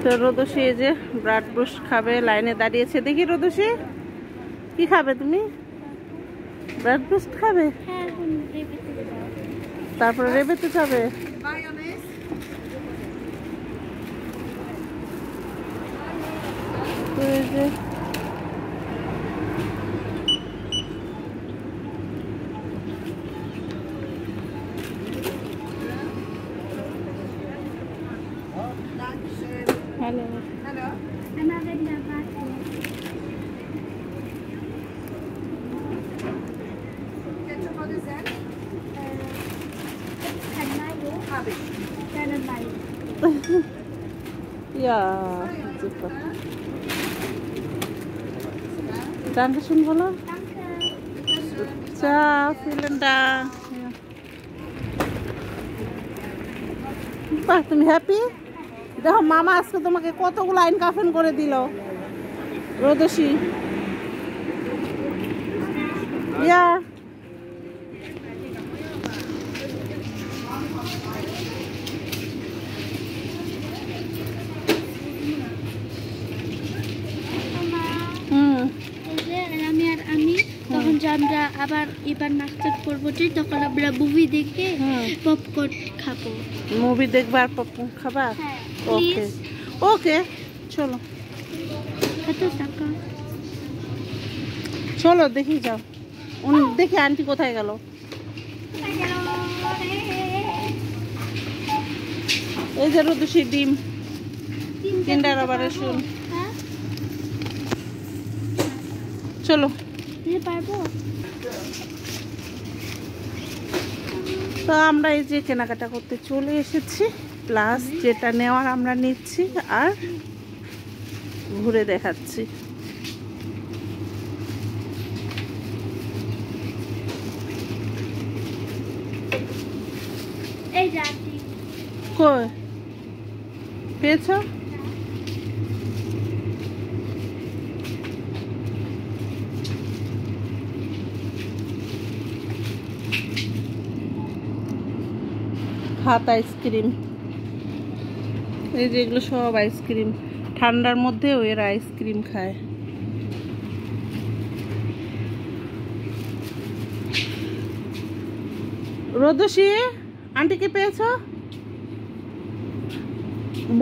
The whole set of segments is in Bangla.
তো রোদসী এই যে ব্রাড বুস্ট খাবে, লাইনে দাঁড়িয়েছে। দেখি রোদসী কি খাবে তুমি? ব্রাড বুস্ট খাবে, তারপরে রেবেতে যাবে। তো এই যে hello Hallo. Ketchup oder Senf? Kein Mayo. Habe ich. Keine Mayo. Ja, super. Dankeschön, বলো। Danke. Ciao, vielen Dank. বাহ, তুমি হ্যাপি? দেখো মামা আজকে তোমাকে কতগুলো আইন কাফেন করে দিল রোদসী। ইয়া তখন যে আমরা আবার এবার নাস্তা করবো, তখন আমরা মুভি দেখে পপকর্ন খাবো। মুভি দেখবা আর পপকর্ন খাবা? হ্যাঁ, ওকে ওকে, চলো কত টাকা? চলো দেখি যাও। দেখি আন্টি কোথায় গেল। এই যে রোদসী ডিম, কিন্ডার অপারেশন। চলো পারবো। তো আমরা এই যে কেনাকাটা করতে চলে এসেছি, প্লাস যেটা নেওয়ার আমরা নিচ্ছি আর ঘুরে দেখাচ্ছি। এই যাচ্ছি। কই পেয়েছ? হাত আইসক্রিম, এই যে এগুলো সব আইসক্রিম। ঠান্ডার মধ্যেও এরা আইসক্রিম খায়। রোদসী আন্টিকে পেয়েছ?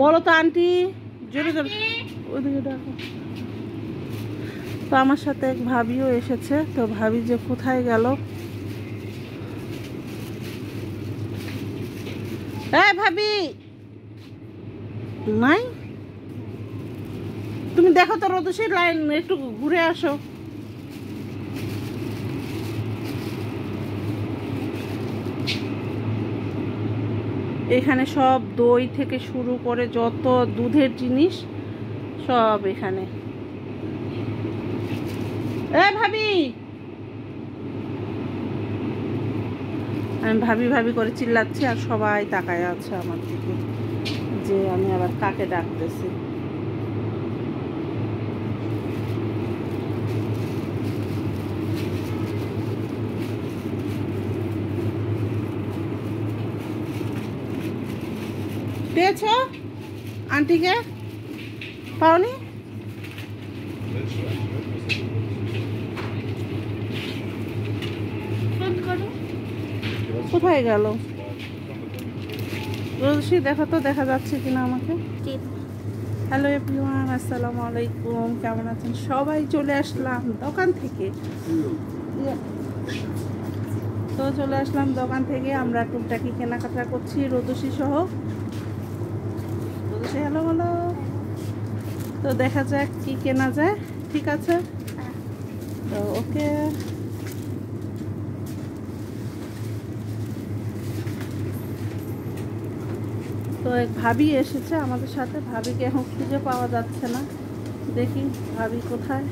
বলো তো আন্টি, জোরে জোরে ওদিকে ডাকো। তো আমার সাথে এক ভাবিও এসেছে, তো ভাবি যে কোথায় গেল। এই ভাবি নাই, তুমি দেখো তো রোদসীর লাইন, একটু ঘুরে আসো। এখানে সব দই থেকে শুরু করে যত দুধের জিনিস সব এখানে। ভাবি, আমি ভাবি ভাবি করে চিল্লাচ্ছি আর সবাই তাকায় আছে আমার দিকে, যে আমি আবার কাকে ডাকতেছি। পেয়েছ আন্টিকে? পাওনি? কোথায় গেল রোদসী? দেখো তো দেখা যাচ্ছে কিনা আমাকে। হ্যালো এভরিওয়ান, আসসালামু আলাইকুম, কেমন আছেন সবাই? চলে আসলাম দোকান থেকে। তো চলে আসলাম দোকান থেকে, আমরা টুকটাকি কেনাকাটা করছি রোদসী সহ। রোদসী হ্যালো বলো। তো দেখা যাক কি কেনা যায়, ঠিক আছে? তো ওকে, তো এক ভাবি এসেছে আমাদের সাথে। ভাবিকে এখন খুঁজে পাওয়া যাচ্ছে না, দেখি ভাবি কোথায়।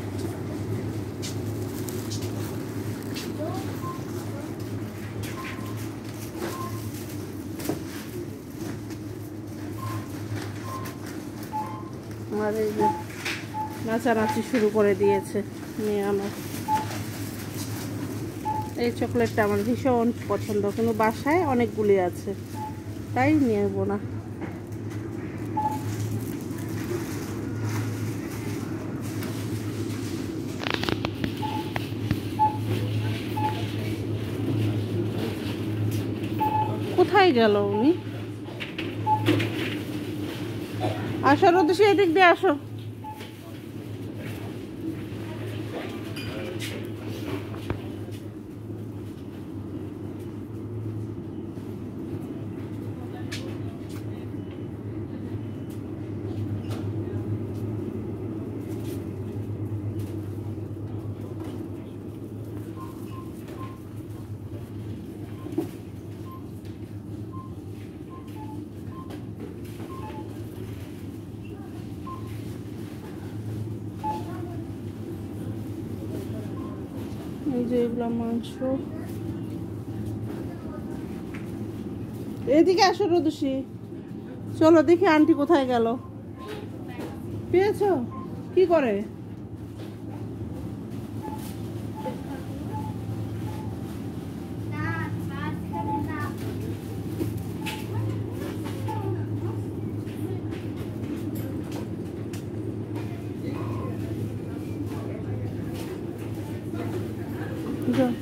আর এই যে নাচানাচি শুরু করে দিয়েছে মেয়ে আমার। এই চকলেটটা আমার ভীষণ পছন্দ, কিন্তু বাসায় অনেকগুলি আছে, তাই নেব না। কোথায় গেল উনি? আসো রোদেশি, এদিক দিয়ে আসো। এই যে এগুলো মাংস। এদিকে আসো রোদেশি, চলো দেখি আন্টি কোথায় গেল। পেয়েছো? কি করে? যাও।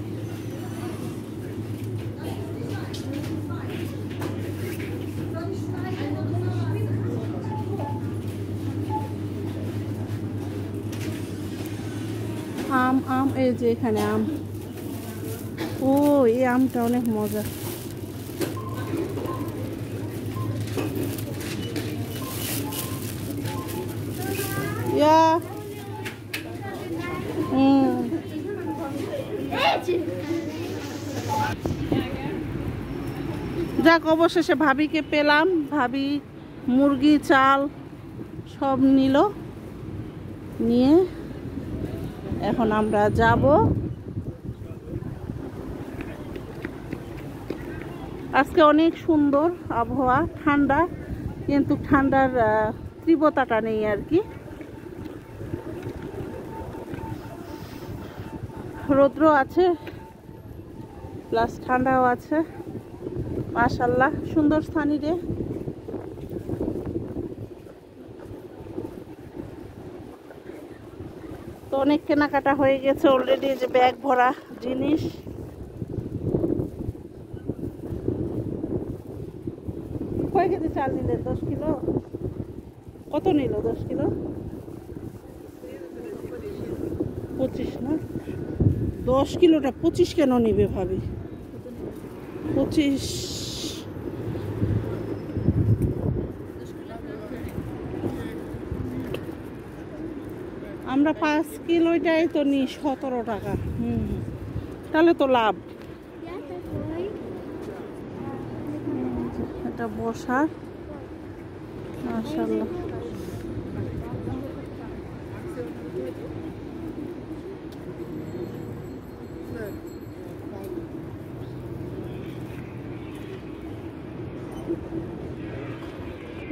আম আম, এই যে এখানে আম। ও, এই আমটা অনেক মজা। ইয়া যাক, অবশেষে ভাবিকে পেলাম। ভাবি মুরগি, চাল সব নিল, নিয়ে এখন আমরা যাব। আজকে অনেক সুন্দর আবহাওয়া, ঠান্ডা, কিন্তু ঠান্ডার তীব্রতাটা নেই আর কি। রৌদ্র আছে প্লাস ঠান্ডাও আছে। মাশাআল্লাহ, সুন্দর স্থানই রে। তো অনেক কেনাকাটা হয়ে গেছে অলরেডি, যে ব্যাগ ভরা জিনিস। কয় কেজি চাল নিলে? 10 কিলো। কত নিল 10 কিলো? 25 না? 10 কিলোটা 25 কেন নিবে ভাবি? 25। আমরা 5 কিলোটাই তো নিই 17 টাকা। তাহলে তো লাভ। এটা বসার, মাশাআল্লাহ।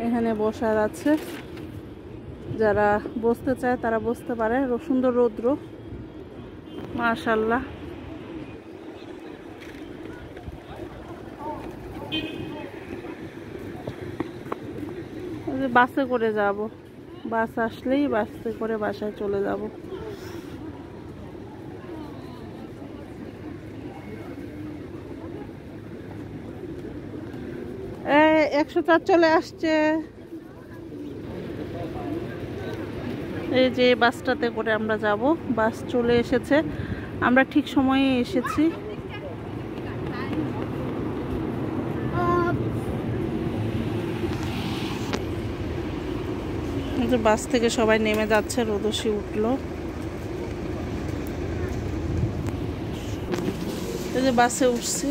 এখানে বসার আছে, যারা বসতে চায় তারা বসতে পারে। সুন্দর রৌদ্র, মাশাআল্লাহ। বাসে করে যাব, বাস আসলেই বাসে করে বাসায় চলে যাব। এই 104 চলে আসছে। এই যে বাসটাতে করে আমরা যাব, বাস চলে এসেছে, আমরা ঠিক সময়ে এসেছি। বাস থেকে সবাই নেমে যাচ্ছে, রোদসী উঠলো। এই যে বাসে উঠছি,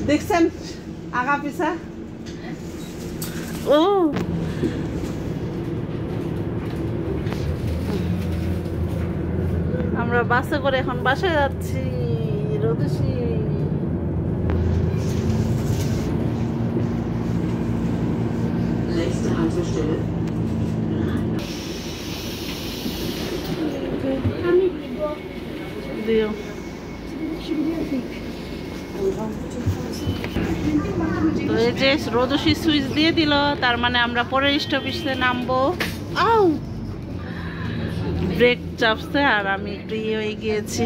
দেখছেন আগা পিছা। ও আমরা বাসে করে এখন বাসায় যাচ্ছি। রোদসী দিও। তো এই যে রোদসী সুইচ দিয়ে দিল, তার মানে আমরা পরের স্টপেজে নামবো। আউ ব্রেক চাপছে আর আমি একটু ইয়ে হয়ে গিয়েছি।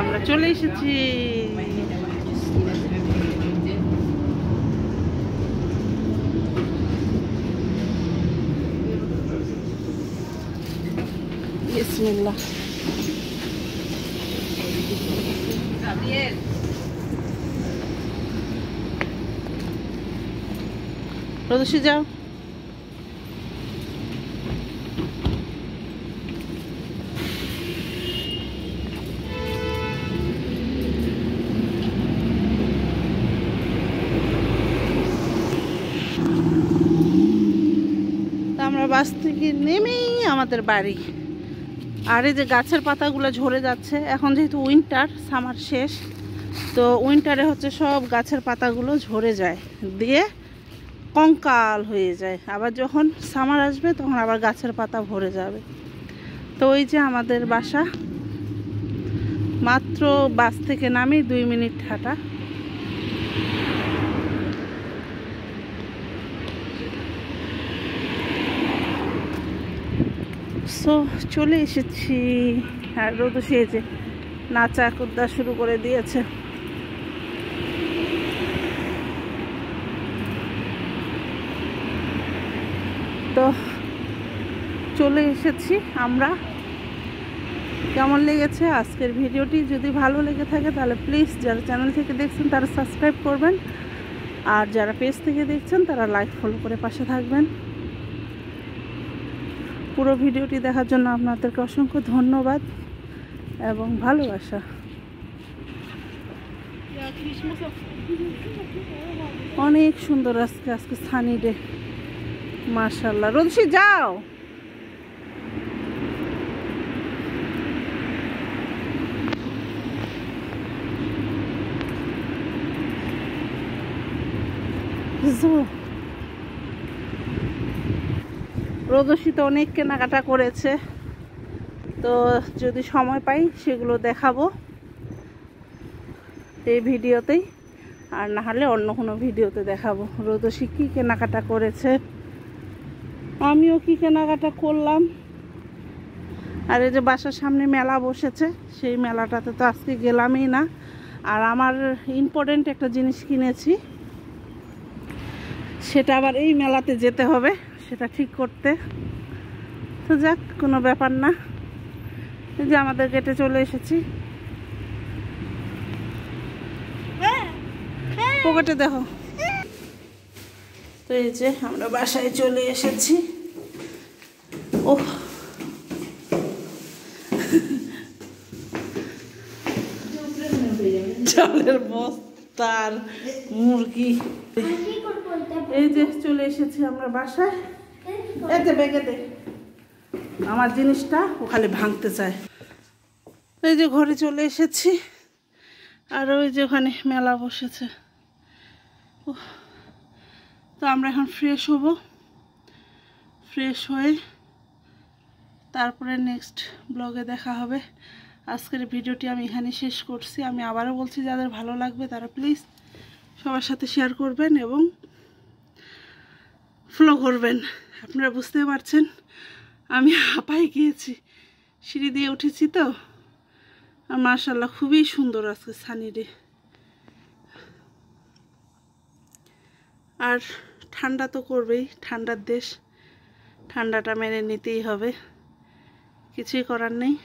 আমরা চলে এসেছি। বিসমিল্লাহ। রোদসী যাও। আমরা বাস থেকে নেমেই আমাদের বাড়ি। আর এই যে গাছের পাতাগুলো ঝরে যাচ্ছে, এখন যেহেতু উইন্টার, সামার শেষ, তো উইন্টারে হচ্ছে সব গাছের পাতাগুলো ঝরে যায়, দিয়ে কঙ্কাল হয়ে যায়। আবার যখন সামার আসবে তখন আবার গাছের পাতা ভরে যাবে। তো ওই যে আমাদের বাসা, মাত্র বাস থেকে নামি 2 মিনিট হাঁটা। সো চলে এসেছি। আর রোদ এসে নাচা কুদ্দা শুরু করে দিয়েছে। তো চলে এসেছি আমরা। কেমন লেগেছে আজকের ভিডিওটি? যদি ভালো লেগে থাকে তাহলে প্লিজ যারা চ্যানেল থেকে দেখছেন তারা সাবস্ক্রাইব করবেন, আর যারা পেজ থেকে দেখছেন তারা লাইক ফলো করে পাশে থাকবেন। পুরো ভিডিওটি দেখার জন্য আপনাদেরকে অসংখ্য ধন্যবাদ এবং ভালোবাসা। অনেক সুন্দর আজকে সানি ডে, মাশাআল্লাহ। রোদসী যাও। রোদসী তো অনেক কেনাকাটা করেছে, তো যদি সময় পাই সেগুলো দেখাবো এই ভিডিওতেই, আর না হলে অন্য কোনো ভিডিওতে দেখাবো রোদসী কী কেনাকাটা করেছে, আমিও কি কেনাকাটা করলাম। আর এই যে বাসার সামনে মেলা বসেছে, সেই মেলাটাতে তো আজকে গেলামই না। আর আমার ইম্পর্টেন্ট একটা জিনিস কিনেছি, সেটা আবার এই মেলাতে যেতে হবে সেটা ঠিক করতে। তো যাক, কোনো ব্যাপার না। এই যে আমাদের গেটে চলে এসেছি। পকেটে দেখো। তো এই যে আমরা বাসায় চলে এসেছি। ওহ, চালের বস্তার মুরগি। এই যে চলে এসেছি আমরা বাসায়। এতে বেগে দে, আমার জিনিসটা ও খালি ভাঙতে চায়। এই যে ঘরে চলে এসেছি, আর ওই যে ওখানে মেলা বসেছে। তো আমরা এখন ফ্রেশ হব, ফ্রেশ হয়ে তারপরে নেক্সট ব্লগে দেখা হবে। আজকের ভিডিওটি আমি এখানে শেষ করছি। আমি আবারও বলছি, যাদের ভালো লাগবে তারা প্লিজ সবার সাথে শেয়ার করবেন এবং ফলো করবেন। আপনারা বুঝতে পারছেন আমি হাঁপাই গিয়েছি, সিঁড়ি দিয়ে উঠেছি তো। আর মাশাআল্লাহ খুবই সুন্দর আজকে সানি ডে। আর ঠান্ডা তো করবেই, ঠান্ডার দেশ, ঠান্ডাটা মেনে নিতেই হবে, কিছুই করার নেই।